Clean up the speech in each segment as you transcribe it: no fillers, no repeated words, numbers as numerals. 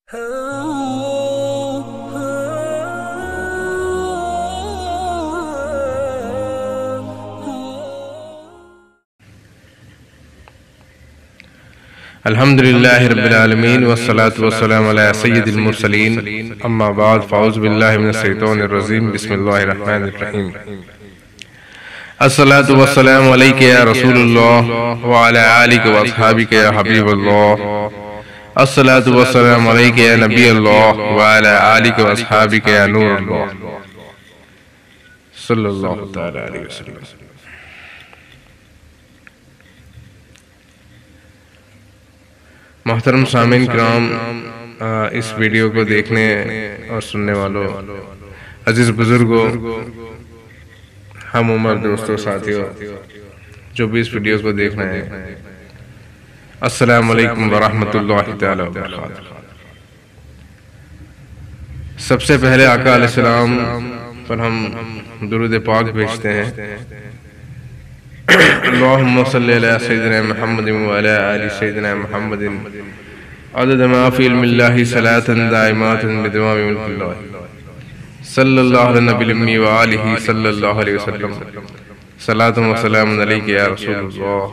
الحمدللہ رب العالمین والصلاة والسلام علی سید المرسلین اما بعد فاعوذ باللہ من الشیطان الرجیم بسم اللہ الرحمن الرحیم الصلاة والسلام علیک یا رسول اللہ وعلی آلک واصحابک یا حبیب اللہ الصلاة والسلام علیک یا نبی اللہ وعلی آلک واصحابک یا نور اللہ صلی اللہ تعالی علیہ وسلم۔ محترم سامعین کرام، اس ویڈیو کو دیکھنے اور سننے والوں، عزیز بزرگوں، ہم عمر دوستوں، ساتھیوں جو بھی اس ویڈیو کو دیکھ رہے ہیں، السلام علیکم ورحمۃ اللہ تعالی وبرکاتہ۔ سب سے پہلے آقا علیہ السلام پر ہم درود پاک بھیجتے ہیں۔ اللہم صلی علی سیدنا محمد وعلی آل سیدنا محمد عدد ما فی علم اللہ صلاة دائمات بدوام ملک اللہ صلی اللہ علیہ نبی الامی وآلہ صلی اللہ علیہ وسلم صلاة و سلام علیک یا رسول اللہ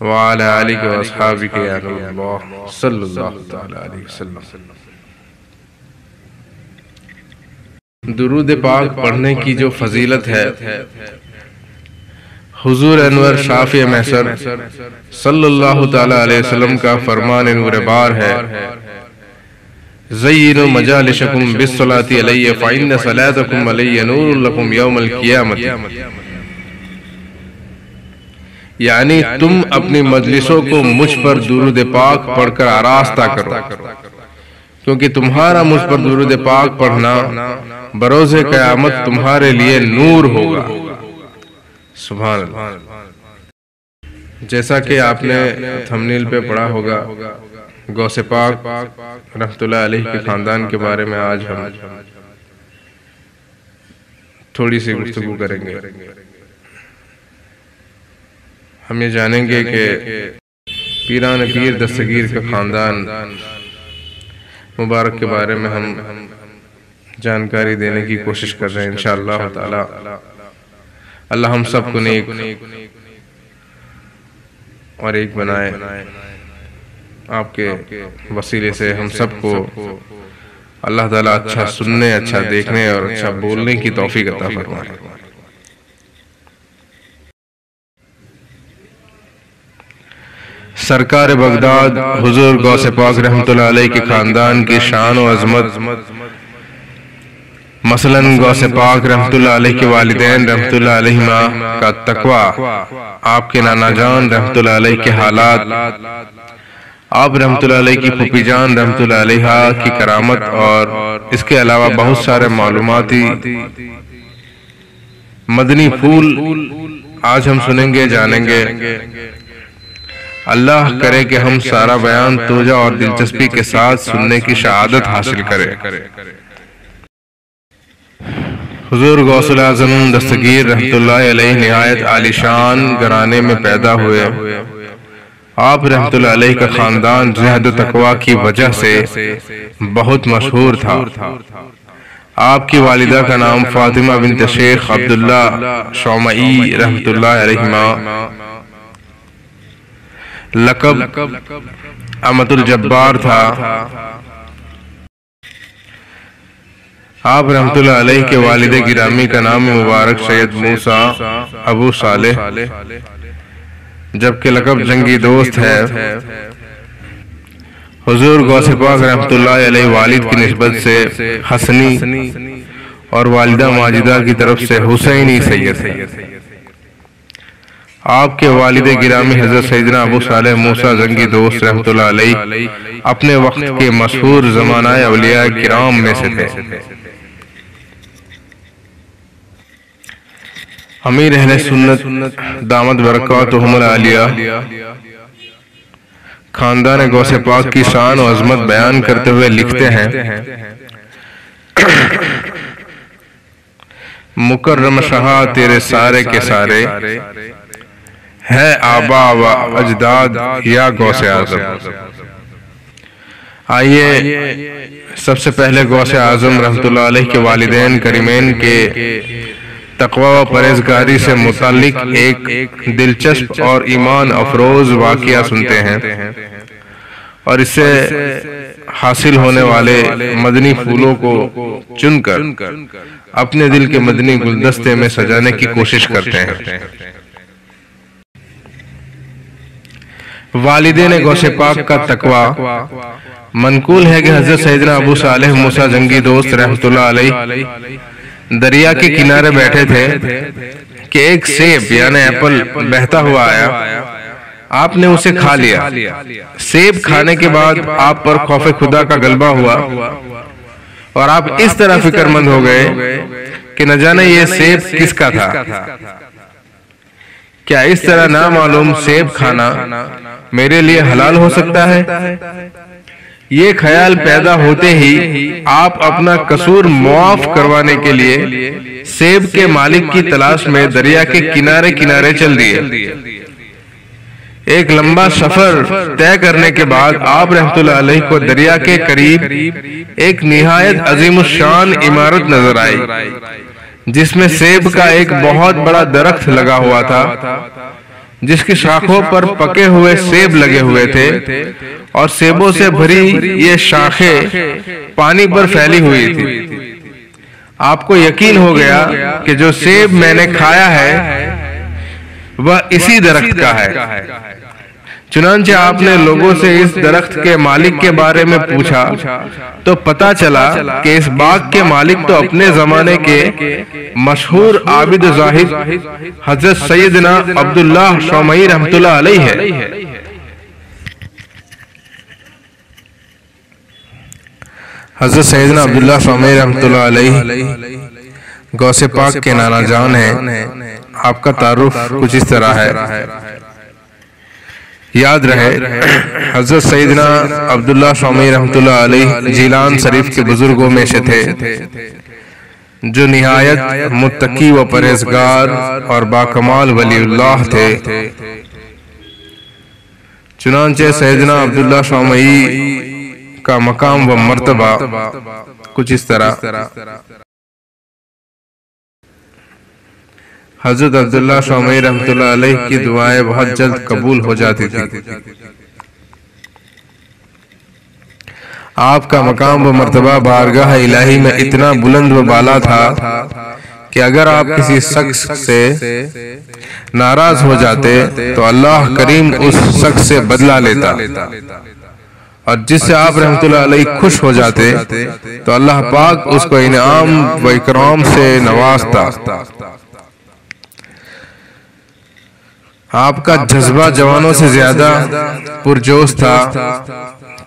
وعلی آلک و اصحابک یا نور اللہ صلی اللہ تعالی علیہ وسلم۔ درود پاک پڑھنے کی جو فضیلت ہے، حضور انور شافع محشر صلی اللہ تعالی علیہ وسلم کا فرمان نور بار ہے، زینوا مجالسکم بالصلاۃ علی فإن صلاتکم علی نور لکم یوم القیامت، یعنی تم اپنی مجلسوں کو مجھ پر درود پاک پڑھ کر آراستہ کرو، کیونکہ تمہارا مجھ پر درود پاک پڑھنا بروز قیامت تمہارے لیے نور ہوگا۔ سبحان اللہ۔ جیسا کہ آپ نے تھمبنیل پہ پڑھا ہوگا، غوث پاک رحمت اللہ علیہ کے خاندان کے بارے میں آج ہم تھوڑی سی گفتگو کریں گے۔ ہم یہ جانیں گے کہ پیران پیر دستگیر کا خاندان مبارک کے بارے میں ہم جانکاری دینے کی کوشش کر رہے ہیں انشاءاللہ تعالی۔ اللہ ہم سب کو نیک اور ایک بنائے، آپ کے وسیلے سے ہم سب کو اللہ تعالیٰ اچھا سننے، اچھا دیکھنے اور اچھا بولنے کی توفیق عطا فرمائے۔ سرکار بغداد حضور غوث پاک رحمت اللہ علیہ کے خاندان کی شان و عظمت، مثلاً غوث پاک رحمت اللہ علیہ کے والدین رحمت اللہ علیہما کا تقوی، آپ کے نانا جان رحمت اللہ علیہ کے حالات، آپ رحمت اللہ علیہ کی پھوپھی جان رحمت اللہ علیہ کی کرامت، اور اس کے علاوہ بہت سارے معلوماتی مدنی پھول آج ہم سنیں گے، جانیں گے۔ اللہ کرے کہ ہم سارا بیان توجہ اور دلچسپی کے ساتھ سننے کی شہادت حاصل کریں۔ حضور غوث الاعظم دستگیر رحمت اللہ علیہ نہایت عالی شان گھرانے میں پیدا ہوئے۔ آپ رحمت اللہ علیہ کا خاندان زہد و تقوی کی وجہ سے بہت مشہور تھا۔ آپ کی والدہ کا نام فاطمہ بنت شیخ عبداللہ شومعی رحمت اللہ علیہما، لقب امت الجبار تھا۔ آپ رحمت اللہ علیہ کے والد گرامی کا نام مبارک سید موسیٰ ابو صالح، جبکہ لقب جنگی دوست ہے۔ حضور غوث پاک رحمت اللہ علیہ والد کی نسبت سے حسنی اور والدہ ماجدہ کی طرف سے حسینی سید ہے۔ آپ کے والد گرامی حضرت سیدنا ابو صالح موسیٰ جنگی دوست رحمت اللہ علیہ اپنے وقت کے مشہور زمانہ اولیاء کرام میں سے تھے۔ امیر اہل سنت دامت برکاتہم العالیہ خاندان غوث پاک کی شان و عظمت بیان کرتے ہوئے لکھتے ہیں، مکرم شاہ تیرے سارے کے سارے ہے آبا و اجداد یا غوث اعظم، آئیے سب سے پہلے غوث اعظم رحمۃ اللہ علیہ کے والدین کریمین کے تقوی و پرہیزگاری سے متعلق ایک دلچسپ اور ایمان افروز واقعہ سنتے ہیں اور اس سے حاصل ہونے والے مدنی پھولوں کو چن کر اپنے دل کے مدنی گلدستے میں سجانے کی کوشش کرتے ہیں۔ والدین غوث پاک کا تقوی منقول ہے کہ حضرت سیدنا ابو صالح موسیٰ جنگی دوست رحمۃ اللہ علیہ دریا کے کنارے بیٹھے تھے کہ ایک سیب یعنی ایپل بہتا ہوا آیا، آپ نے اسے کھا لیا۔ سیب کھانے کے بعد آپ پر خوف خدا کا غلبہ ہوا اور آپ اس طرح فکر مند ہو گئے کہ نہ جانے یہ سیب کس کا تھا۔ کیا اس طرح نامعلوم سیب کھانا میرے لیے حلال ہو سکتا ہے؟ یہ خیال پیدا ہوتے ہی آپ اپنا قصور معاف کروانے کے لیے سیب کے مالک کی تلاش میں دریا کے کنارے کنارے چل دیے۔ ایک لمبا سفر طے کرنے کے بعد آپ رحمۃ اللہ علیہ کو دریا کے قریب ایک نہایت عظیم الشان عمارت نظر آئی، جس میں سیب کا ایک بہت بڑا درخت لگا ہوا تھا، جس کی شاخوں پر پکے ہوئے سیب لگے ہوئے تھے اور سیبوں سے بھری یہ شاخیں پانی پر پھیلی ہوئی تھی۔ آپ کو یقین ہو گیا کہ جو سیب میں نے کھایا ہے وہ اسی درخت کا ہے۔ چنانچہ آپ نے لوگوں سے اس درخت کے مالک کے بارے میں پوچھا تو پتہ چلا کہ اس باغ کے مالک تو اپنے زمانے کے مشہور عابد زاہد حضرت سیدنا عبداللہ شومعی رحمۃ اللہ علیہ ہے۔ حضرت سیدنا عبداللہ شومعی رحمۃ اللہ علیہ غوث پاک کے نانا جان ہیں۔ آپ کا تعارف کچھ اس طرح ہے۔ یاد رہے حضرت سیدنا عبداللہ شومعی رحمۃ اللہ علیہ جیلان شریف کے بزرگوں میں سے تھے، جو نہایت متقی و پرہیزگار اور باکمال ولی اللہ تھے۔ چنانچہ سیدنا عبداللہ شومعی کا مقام و مرتبہ کچھ اس طرح۔ حضرت عبداللہ شومعی رحمۃ اللہ علیہ کی دعائیں بہت جلد قبول ہو جاتی تھی۔ آپ کا مقام و مرتبہ بارگاہ الہی میں اتنا بلند و بالا تھا کہ اگر آپ کسی شخص سے ناراض ہو جاتے تو اللہ کریم اس شخص سے بدلہ لیتا، اور جس سے آپ رحمۃ اللہ علیہ خوش ہو جاتے تو اللہ پاک اس کو انعام و اکرام سے نوازتا۔ آپ کا جذبہ جوانوں سے زیادہ پرجوش تھا۔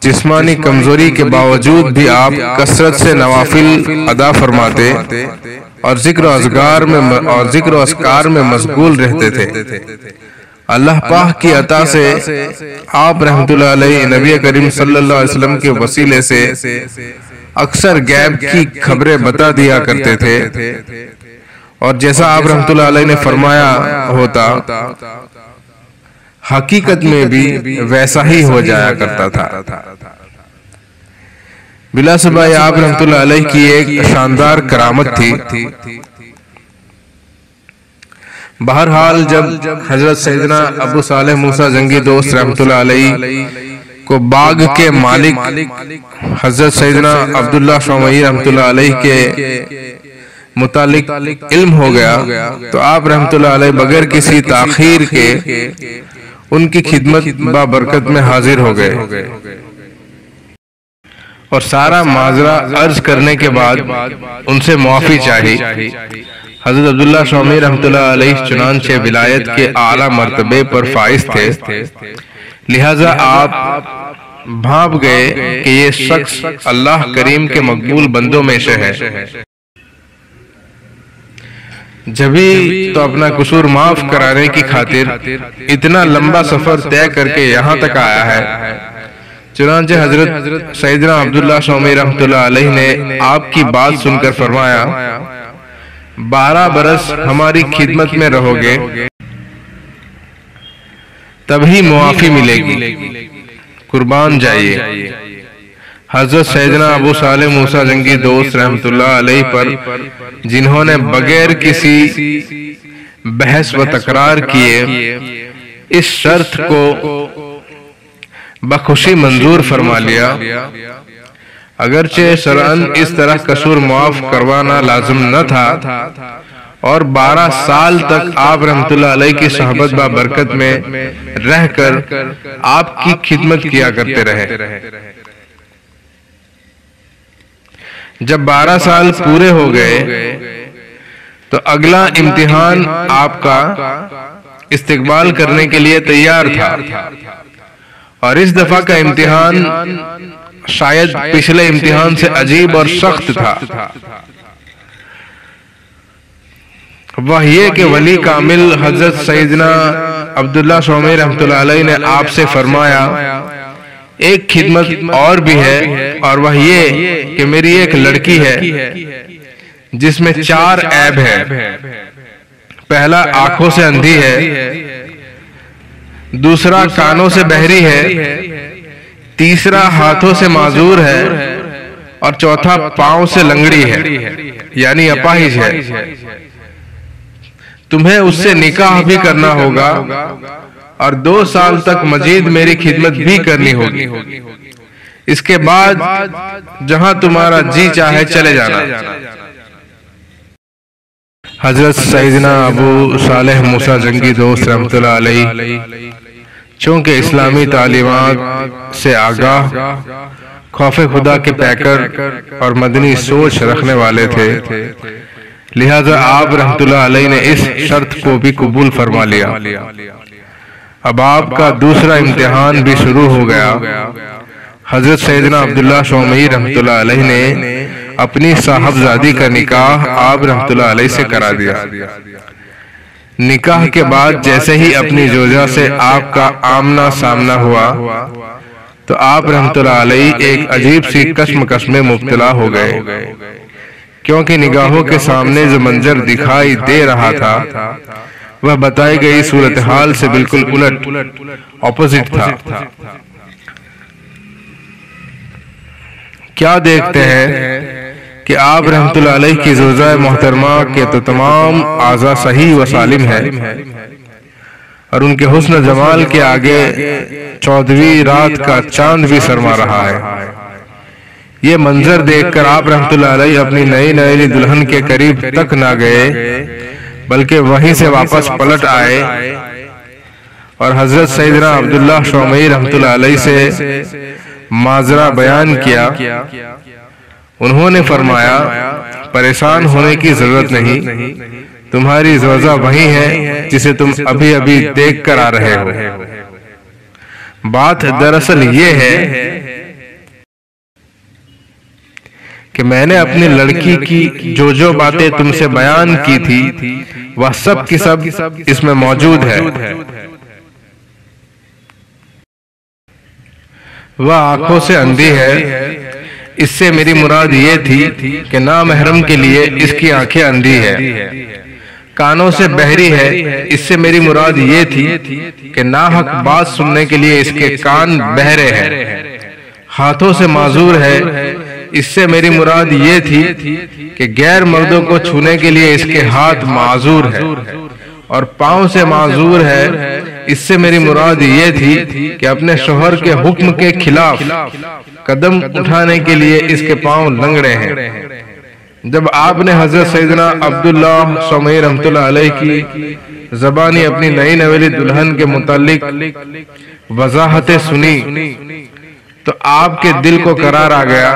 جسمانی کمزوری کے باوجود بھی آپ کثرت سے نوافل ادا فرماتے اور ذکر و اذکار میں مشغول رہتے تھے۔ اللہ پاک کی عطا سے آپ رحمۃ اللہ علیہ نبی کریم صلی اللہ علیہ وسلم کے وسیلے سے اکثر غیب کی خبریں بتا دیا کرتے تھے، اور جیسا آپ رحمۃ اللہ علیہ نے فرمایا ہوتا حقیقت میں بھی ویسا ہی ہو جایا کرتا تھا۔ بلا شبہ آپ رحمۃ اللہ علیہ کی ایک شاندار کرامت تھی۔ بہرحال جب حضرت سیدنا ابو صالح موسیٰ جنگی دوست رحمۃ اللہ علیہ کو باغ کے مالک حضرت سیدنا عبداللہ شومعی رحمۃ اللہ علیہ کے متعلق علم ہو گیا تو آپ رحمۃ اللہ علیہ بغیر کسی تاخیر کے ان کی خدمت بابرکت میں حاضر ہو گئے اور سارا معاذرہ عرض کرنے کے بعد ان سے معافی چاہی۔ حضرت عبداللہ شومعی رحمۃ اللہ علیہ چنانچہ ولایت کے اعلیٰ مرتبے پر فائز تھے، لہذا آپ بھانپ گئے کہ یہ شخص اللہ کریم کے مقبول بندوں میں سے ہے، جبھی تو اپنا قصور معاف کرانے کی خاطر اتنا لمبا سفر طے کر کے یہاں تک آیا ہے۔ چنانچہ حضرت سیدنا عبداللہ شومعی رحمۃ اللہ علیہ نے آپ کی بات سن کر فرمایا 12 برس ہماری خدمت میں رہو گے تبھی معافی ملے گی، قربان جائیے۔ حضرت سیدنا ابو صالح موسیٰ جنگی دوست رحمت اللہ علیہ پر، جنہوں نے بغیر کسی بحث و تکرار کیے اس شرط کو بخوشی منظور فرما لیا، اگرچہ شرعاً اس طرح قصور معاف کروانا لازم نہ تھا، اور 12 سال تک آپ رحمت اللہ علیہ کی صحبت بابرکت میں رہ کر آپ کی خدمت کیا کرتے رہے۔ جب 12 سال پورے ہو گئے تو اگلا امتحان آپ کا استقبال کرنے کے لیے تیار تھا، اور اس دفعہ کا امتحان شاید پچھلے امتحان سے عجیب اور سخت تھا۔ وہ یہ کہ ولی کامل حضرت سیدنا عبداللہ شومی رحمت اللہ علیہ نے آپ سے فرمایا، ایک خدمت اور بھی ہے، اور وہ یہ کہ میری ایک لڑکی ہے جس میں 4 عیب ہے۔ پہلا، آنکھوں سے اندھی ہے، دوسرا کانوں سے بہری ہے، تیسرا ہاتھوں سے معذور ہے، اور چوتھا پاؤں سے لنگڑی ہے، یعنی اپاہج ہے۔ تمہیں اس سے نکاح بھی کرنا ہوگا اور 2 سال تک مزید میری خدمت بھی کرنی ہوگی، اس کے بعد جہاں تمہارا جی چاہے چلے جانا۔ حضرت سیدنا ابو صالح موسیٰ جنگی دوست رحمت اللہ علیہ چونکہ اسلامی تعلیمات سے آگاہ، خوف خدا کے پیکر اور مدنی سوچ رکھنے والے تھے، لہذا آپ رحمت اللہ علیہ نے اس شرط کو بھی قبول فرما لیا۔ اب آپ کا دوسرا امتحان بھی شروع ہو گیا۔ حضرت سیدنا عبداللہ شومی رحمت اللہ علیہ نے اپنی صاحبزادی کا نکاح آپ رحمت اللہ علیہ سے کرا دیا۔ نکاح کے بعد جیسے ہی اپنی زوجہ سے آپ کا آمنا سامنا ہوا تو آپ رحمت اللہ علیہ ایک عجیب سی کشمکش میں مبتلا ہو گئے، کیونکہ نگاہوں کے سامنے جو منظر دکھائی دے رہا تھا وہ بتائی گئی صورتحال سے بالکل الٹ اپوزٹ تھا۔ کیا دیکھتے ہیں کہ آپ رحمت اللہ علیہ کی زوجہ محترمہ کے تو تمام اعضاء صحیح و سالم ہے، اور ان کے حسن و جمال کے آگے 14ویں رات کا چاند بھی شرما رہا ہے۔ یہ منظر دیکھ کر آپ رحمت اللہ علیہ اپنی نئی نویلی دلہن کے قریب تک نہ گئے، بلکہ وہیں سے واپس پلٹ آئے اور حضرت سیدنا عبداللہ شومی رحمت اللہ علیہ سے معذرہ بیان کیا۔ انہوں نے فرمایا، پریشان ہونے کی ضرورت نہیں، تمہاری زوجہ وہی ہے جسے تم ابھی ابھی دیکھ کر آ رہے ہو۔ بات دراصل یہ ہے کہ میں نے اپنی لڑکی کی جو باتیں تم سے بیان کی تھی وہ سب کی سب اس میں موجود ہے۔ وہ آنکھوں سے اندھی ہے، اس سے میری مراد یہ تھی کہ نامحرم کے لیے اس کی آنکھیں اندھی ہے۔ کانوں سے بہری ہے، اس سے میری مراد یہ تھی کہ ناحق بات سننے کے لیے اس کے کان بہرے ہیں۔ ہاتھوں سے معذور ہے، اس سے میری مراد یہ تھی کہ غیر مردوں کو چھونے کے لیے اس کے ہاتھ معذور ہے، اور پاؤں سے معذور ہے، اس سے میری مراد یہ تھی کہ اپنے شوہر کے حکم کے خلاف قدم اٹھانے کے لیے اس کے پاؤں لنگڑے ہیں۔ جب آپ نے حضرت سیدنا عبداللہ شومی رحمت اللہ علیہ کی زبانی اپنی نئی نویلی دلہن کے متعلق وضاحتیں سنی تو آپ کے دل کو قرار آ گیا،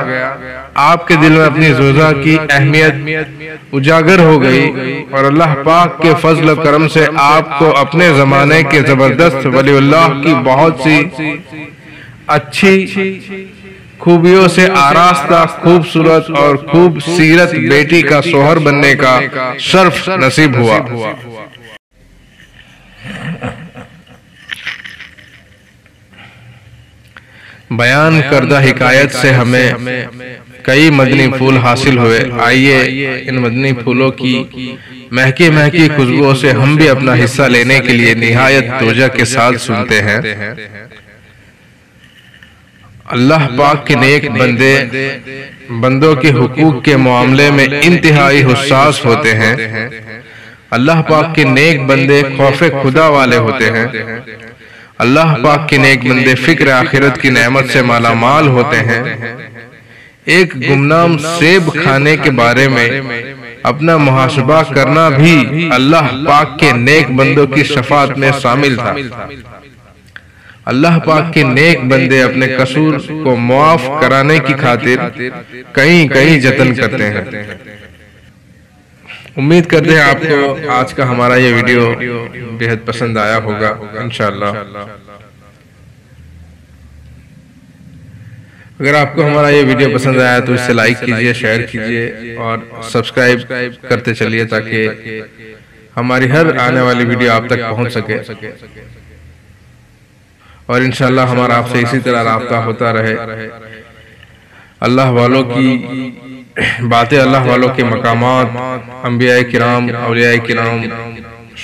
آپ کے دل میں اپنی زوجہ کی اہمیت اجاگر ہو گئی، اور اللہ پاک کے فضل و کرم سے آپ کو اپنے زمانے کے زبردست ولی اللہ کی بہت سی اچھی خوبیوں سے آراستہ خوبصورت اور خوب سیرت بیٹی کا شوہر بننے کا شرف نصیب ہوا۔ بیان کردہ حکایت سے ہمیں کئی مدنی پھول حاصل ہوئے۔ آئیے ان مدنی پھولوں کی مہکی مہکی خوشبوؤں سے ہم بھی اپنا حصہ لینے کے لیے نہایت توجہ کے ساتھ سنتے ہیں۔ اللہ پاک کے نیک بندوں کے حقوق کے معاملے میں انتہائی حساس ہوتے ہیں۔ اللہ پاک کے نیک بندے خوف خدا والے ہوتے ہیں۔ اللہ پاک کے نیک بندے فکر آخرت کی نعمت سے مالا مال ہوتے ہیں۔ ایک گمنام سیب کھانے کے بارے میں اپنا محاسبہ کرنا بھی اللہ پاک کے نیک بندوں کی شفاعت میں شامل تھا۔ اللہ پاک کے نیک بندے اپنے قصور کو معاف کرانے کی خاطر کئی جتن کرتے ہیں۔ امید کرتے ہیں آپ کو آج کا ہمارا یہ ویڈیو بہت پسند آیا ہوگا انشاءاللہ۔ اگر آپ کو ہمارا یہ ویڈیو پسند آیا تو اسے لائک کیجئے، شیئر کیجئے اور سبسکرائب کرتے چلیے تاکہ ہماری ہر آنے والی ویڈیو آپ تک پہنچ سکے، اور انشاءاللہ ہمارا آپ سے اسی طرح رابطہ ہوتا رہے۔ اللہ والوں کی باتیں، اللہ والوں کے مقامات، انبیاء کرام، اولیاء کرام،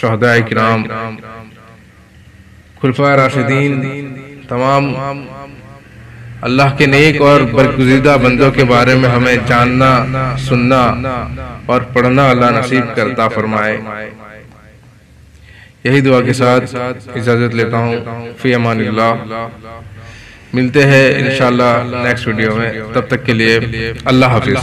شہداء کرام، خلفائے راشدین، تمام اللہ کے نیک اور برگزیدہ بندوں کے بارے میں ہمیں جاننا، سننا اور پڑھنا اللہ نصیب کرتا فرمائے۔ یہی دعا کے ساتھ اجازت لیتا ہوں، فی امان اللہ۔ ملتے ہیں انشاءاللہ نیکسٹ ویڈیو میں، تب تک کے لیے اللہ حافظ۔